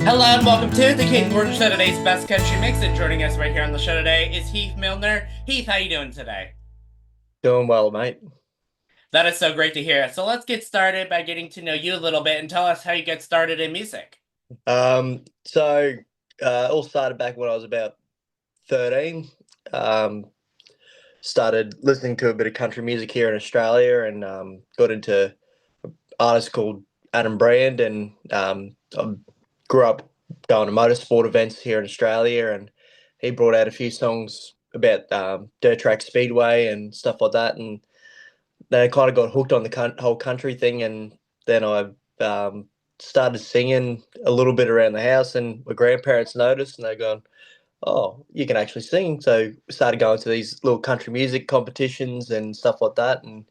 Hello and welcome to the Kayden Show, today's best country mix. And joining us right here on the show today is Heath Milner. Heath, how you doing today? Doing well, mate. That is so great to hear. So let's get started by getting to know you a little bit and tell us how you get started in music. So all started back when I was about 13. Um, Started listening to a bit of country music here in Australia and got into an artist called Adam Brand. And I grew up going to motorsport events here in Australia, and he brought out a few songs about dirt track speedway and stuff like that. And then I kind of got hooked on the whole country thing, and then I started singing a little bit around the house, and my grandparents noticed, and they gone, "Oh, you can actually sing." So we started going to these little country music competitions and stuff like that, and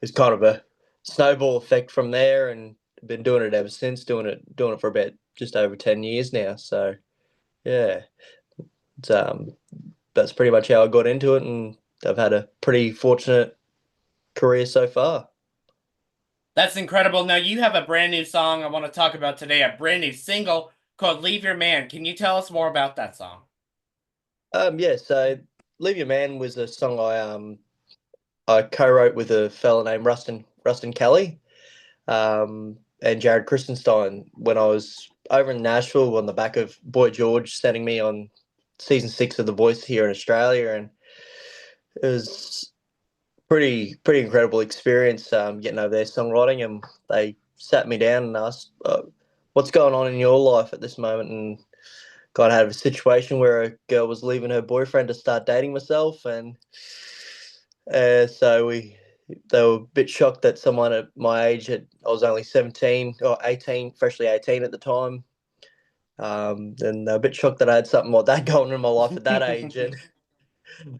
it's kind of a snowball effect from there, and been doing it ever since. Doing it for about just over 10 years now. So yeah, it's, that's pretty much how I got into it, and I've had a pretty fortunate career so far. That's incredible. Now you have a brand new song I want to talk about today, a brand new single called Leave Your Man. Can you tell us more about that song? Yeah, so Leave Your Man was a song I co-wrote with a fella named Rustin Kelly, and Jared Christenstein when I was over in Nashville on the back of Boy George sending me on season 6 of The Voice here in Australia. And it was pretty incredible experience, getting over there songwriting. And they sat me down and asked, what's going on in your life at this moment. And kind of had a situation where a girl was leaving her boyfriend to start dating myself. And so they were a bit shocked that someone at my age, I was only 17 or 18, freshly 18 at the time. And they're a bit shocked that I had something like that going in my life at that age.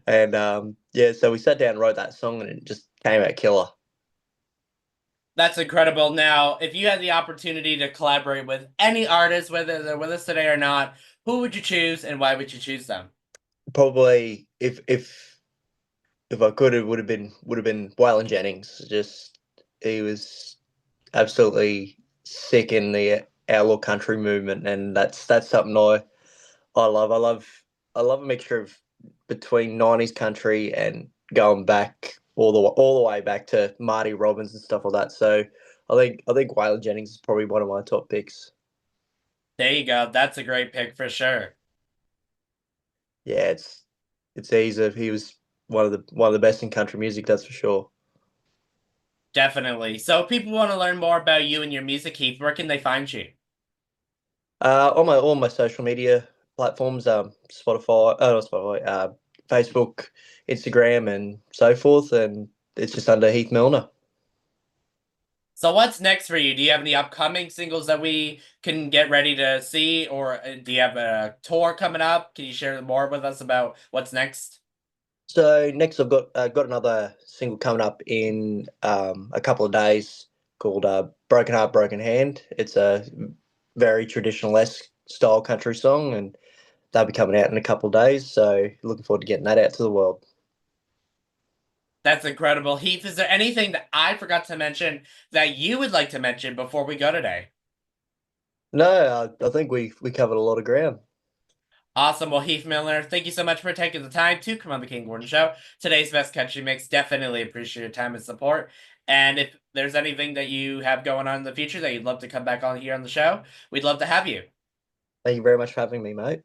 And yeah, so we sat down and wrote that song, and it just came out killer. That's incredible. Now, if you had the opportunity to collaborate with any artist, whether they're with us today or not, who would you choose and why would you choose them? Probably if I could, it would have been Waylon Jennings. Just he was absolutely sick in the outlaw country movement, and that's something I love. I love a mixture of between '90s country and going back all the way back to Marty Robbins and stuff like that. So I think Waylon Jennings is probably one of my top picks. There you go. That's a great pick for sure. Yeah, it's easy. He was one of the best in country music, that's for sure. Definitely. So if people want to learn more about you and your music, Heath, where can they find you? On my all my social media platforms, Spotify, not Spotify, Facebook, Instagram, and so forth, and it's just under Heath Milner. So what's next for you? Do you have any upcoming singles that we can get ready to see, or do you have a tour coming up? Can you share more with us about what's next? So next, I've got another single coming up in a couple of days called "Broken Heart, Broken Hand." It's a very traditional esque style country song, and that'll be coming out in a couple of days. So looking forward to getting that out to the world. That's incredible. Heath, is there anything that I forgot to mention that you would like to mention before we go today? No, I think we covered a lot of ground. Awesome. Well, Heath Milner, thank you so much for taking the time to come on the King Gordon Show. Today's best country mix. Definitely appreciate your time and support. And if there's anything that you have going on in the future that you'd love to come back on here on the show, we'd love to have you. Thank you very much for having me, mate.